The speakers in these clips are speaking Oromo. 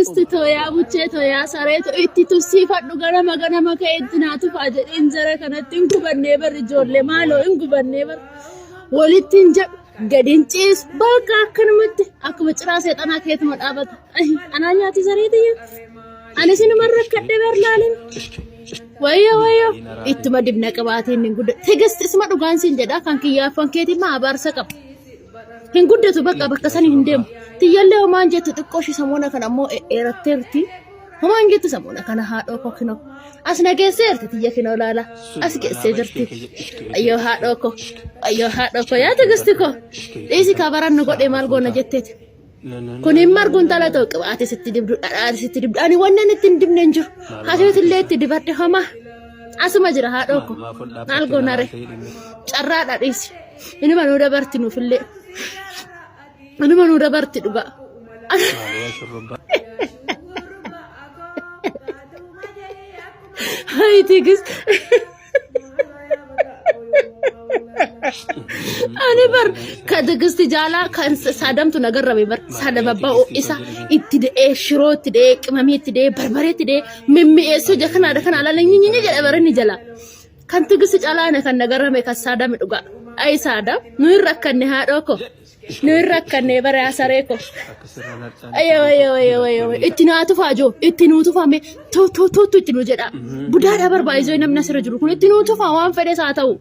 tigisti toyaa buchee toyaa sareetu itti tussiifadhu ganama ka'eetti naatu faajadhiin jara kanatti hin gubannee barri ijoollee maaloo hin gubannee barri walitti hin jedhu gadiin ciisu bakka akkanumatti akkuma ciraa seexanaa keetuma dhaabata anaa nyaati sareetiyya ani sinumarra akkadhee barlaalin wayyo ittuma dibna qabaatiin hin gudda tigisti isuma dhugaan siin jedhaa kan kiyyaafan keetiin maa abaarsa qaba hin guddatu bakka sanii hin deemu tiyyallee homaan jettu xiqqooshi samoona kan ammoo eeratteerti homaan jettu samoona kana haadhoo koo kinoo as nageesseerti tiyya kinoo laala as geessee jirti ayyoo haadhoo koo yaa tigisti koo dhiisi kabaran nu godhee maal goona jetteeti kun hin marguun tala ta'u qibaate sitti dibdu dhadhaate sitti dibdu ani wannan itti hin dibne hin jiru haasawaatillee itti dibadhe homaa asuma jira haadhoo koo maal goona ree carraadha dhiisi inuma nuu dabarti nuufillee anuma nuu dabarti dhugaa hai tigis ani bar ka tigisti jaalaa kan saadamtu nagarrabe bar saadababbaa isa itti de'ee shiroo itti de'ee qimamii itti de'ee barbaree itti de'ee mimmi'eessuu jakanaadha kana alalanyinyi jedha barani jala kan tigisti caalaana kan nagarrame kan saadame dhugaa ay saadam nu hin rakkanne haadhoo koo nu hin rakkanne bara asaree koo ayyo itti naatu faajoo itti nuutu faame tootu itti nu jedha budaadhaa barbaayisoo namni asirra jiru kun itti nuutu faa waan fedhes haa ta'u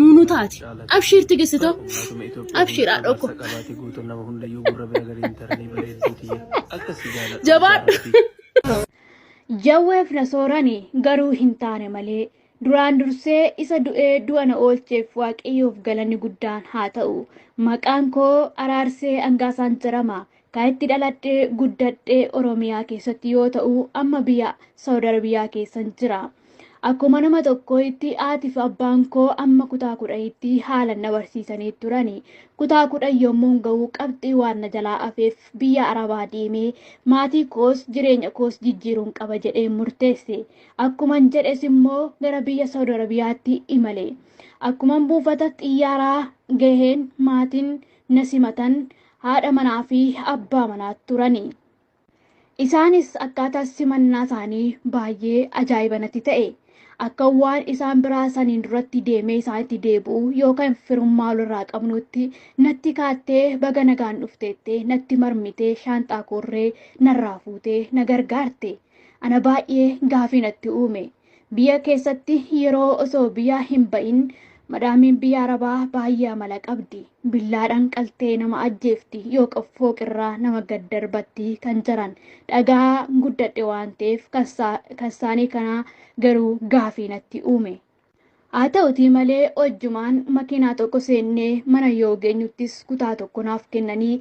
nuunu taati abshiir tigisitoo abshiir haadhoo koo jabaadhu jawweef na soorani garuu hin taane malee duraan dursee isa du'ee du'a na oolcheef waaqayyoof galanni guddaan haa ta'u maqaan koo araarsee angaasaan jedhama kan itti dhaladhee guddadhee oromiyaa keessatti yoo ta'u amma biyya saawud arabiyaa keessan jira akkuma nama tokkotti haatiif abbaan koo amma kutaa 10tti haala na barsiisanii turani kutaa 10 yommuu ga'u qabxii waan na jalaa afeef biyya arabaa deemee maatii koos jireenya koos jijjiiruun qaba jedhee murteesse akkuman jedhes immoo gara biyya saawud arabiyaatti imale akkuman buufata xiyyaaraa gaheen maatiin na simatan haadha manaa fi abbaa manaa turani isaanis akkaataa simannaa isaanii baay'ee ajaa'iba natti ta'e akka waan isaan biraa saniin duratti deemee isaanitti deebi'u yookaan firummaa walirraa qabnutti natti kaattee baga nagaan dhufteettee natti marmitee shaanxaa korree narraa fuutee na gargaarte ana baay'ee gaafii natti uume biyya keessatti yeroo osoo biyyaa hin ba'in madaamiin biyya arabaa baay'ee amala qabdi billaadhaan qaltee nama ajjeefti yoo fooqirraa nama gad darbatti kan jiran dhagaa guddadhe waan ta'eef kassaanii kanaa garuu gaafii natti uume haa ta'utii malee hojjumaan makiinaa tokko seennee mana yoo geenyuttis kutaa tokko naaf kennanii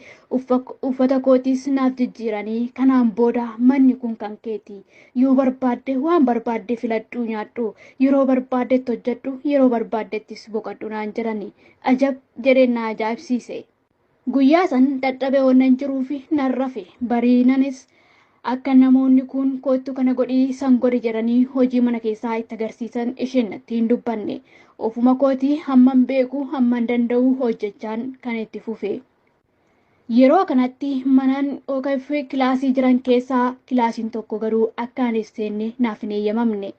uffata kootis naaf jijjiiranii kanaan booda manni kun kan keeti yoo barbaadde waan barbaadde filadhuu nyaadhu yeroo barbaaddetti hojjedhu yeroo barbaadettis boqadhu naan jedhani ajab jedheen na ajaa'ibsiise guyyaa san dadhabee waan jiruufi nan rafe bariinanis akka namoonni kun kootu kana godhii san godhi jedhanii hojii mana keessaa itti agarsiisan isheen natti hin dubbanne ofuma kootii hamman beeku hamman danda'u hojjechaan kan itti fufe yeroo kanatti manaan OKF kilaasii jiran keessaa kilaasiin tokko garuu akka ani seenne naaf hin eeyyamamne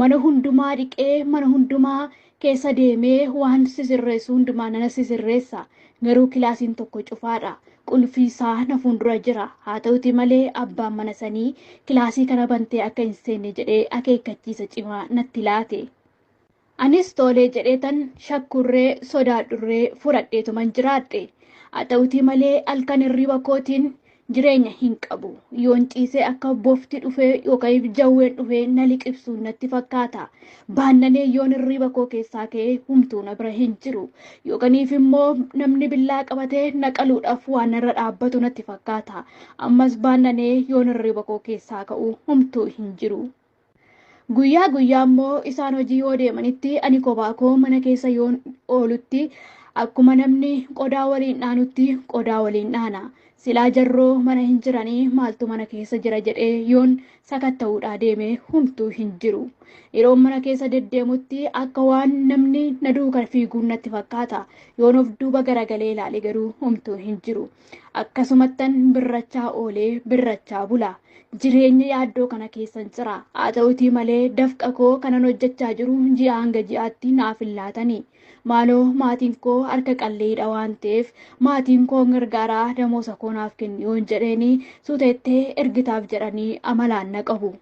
mana hundumaa dhiqee mana hundumaa keessa deemee waan sisirreessu hundumaa nana sisirreessa garuu kilaasiin tokko cufaadha qulfii isaa na fuuldura jira haa ta'uti malee abbaan mana sanii kilaasii kana bantee akka hin seenne jedhee akeekkachiisa cimaa natti laate anis tolee jedheetan shakkurree sodaadhurree fudhadheetuman jiraadhe haa ta'uti malee halkan hirriba kootiin jireenya hin qabu yoon ciisee akka bofti dhufee yookaan jawween dhufee na liqibsuun natti fakkaata baannanee yoon hirriba koo keessaa ka'ee humtuu na bira hin jiru yookaaniif immoo namni billaa qabatee na qaluudhaaf waan irra dhaabbatu natti fakkaata ammas baannanee yoon hirriba koo keessaa ka'u humtuu hin jiru guyyaa immoo isaan hojii yoo deemanitti ani kophaa koo mana keessa yoon oolutti akkuma namni qodaa waliin dhaanutti qodaa waliin dhaana silaa jarroo mana hin jiranii maaltu mana keessa jira jedhee yoon sakatta'uudhaa deeme humtuu hin jiru yeroo mana keessa deddeemutti akka waan namni na duukaa fiiguun natti fakkaata yoon of duuba garagalee ilaale garuu humtuu hin jiru akkasumattan birrachaa oolee birrachaa bula. Jireenya yaaddoo kana keessan jira. Haa ta'utii malee dafqa koo kanan hojjechaa jiru ji'a hanga ji'aatti naaf hin laatanii. Maaloo maatiin koo harka qalleedha waan ta'eef maatiin koo gargaaraa damoosa koo naaf kenni yoon jedheeni suuteettee ergitaaf jedhanii amalaan na qabu.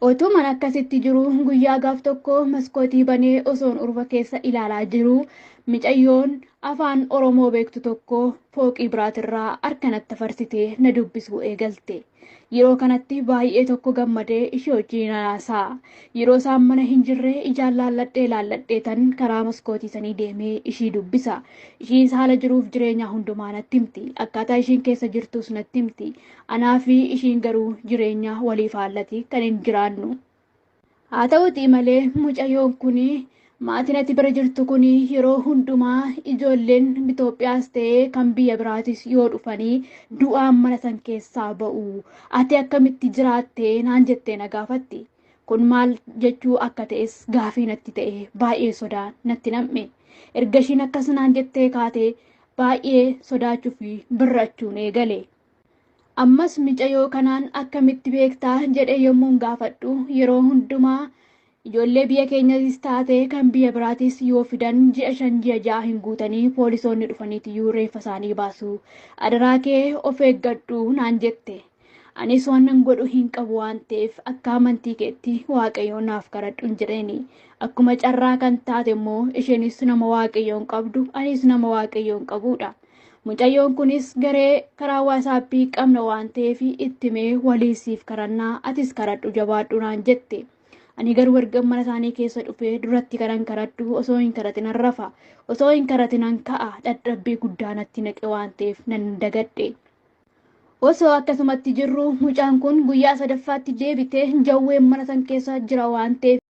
Otuman akkasitti jiru guyyaa gaaf tokko maskootii banee osoon urba keessa ilaalaa jiru mucayyoon afaan Oromoo beektu tokko fooqii biraatirraa harka natti farsitee na dubbisuu eegalte. Yeroo kanatti baay'ee tokko gammadee ishee wajjin haasaa. Yeroo isaan mana hin jirre ijaan laalladhee tan karaa maskootii sanii deemee ishii dubbisa. Ishiin haala jiruuf jireenya hundumaa natti himti. Akkaataa ishiin keessa jirtus natti himti. Anaa fi ishiin garuu jireenya waliif haallati kan hin jiraannu. Haa ta'utii malee mucayyoon kuni maatiin ati bira jirtu kuni yeroo hundumaa ijoolleen Itoophiyaas ta'ee kan biyya biraatis yoo dhufanii du'aan mana san keessaa ba'u. Ati akkamitti jiraattee naan jettee na gaafatti. Kun maal jechuu akka ta'es gaafii natti ta'e baay'ee sodaa natti nam'e. Erga ishiin akkas naan jettee kaatee baay'ee sodaachuu fi birrachuun eegale. Ammas mucayyoo kanaan akkamitti beektaa jedhee yommuun gaafadhu yeroo hundumaa ijoollee biyya keenyas taate kan biyya biraatis yoo fidan ji'a 5 ji'a 6 hin guutanii poolisoonni dhufaniitiyyuu reeffa isaanii baasu. Adaraa kee of eeggadhu naan jette. Anis waan godhu hin qabu waan ta'eef akka amantii keetti waaqayyoon naaf kadhadhu jedheeni. Akkuma carraa kan taate immoo isheenis nama waaqayyoon qabdu anis nama waaqayyoon qabudha. Mucayyoon kunis garee karaa waasaappii qabna waan ta'eef ittimee waliisiif kadhannaa atis kadhadhu jabaadhu naan jette. Ani garuu erga mana isaanii keessa dhufee duratti karan kadhadhu osoo hin kadhatin rafa. Osoo hin kadhatin ka'a dadhabbii guddaa natti naqe waan ta'eef nan dagadhe. Osoo akkasumatti jirru mucaan kun guyyaa sadaffaatti deebitee jawween mana san keessa jira waan ta'eef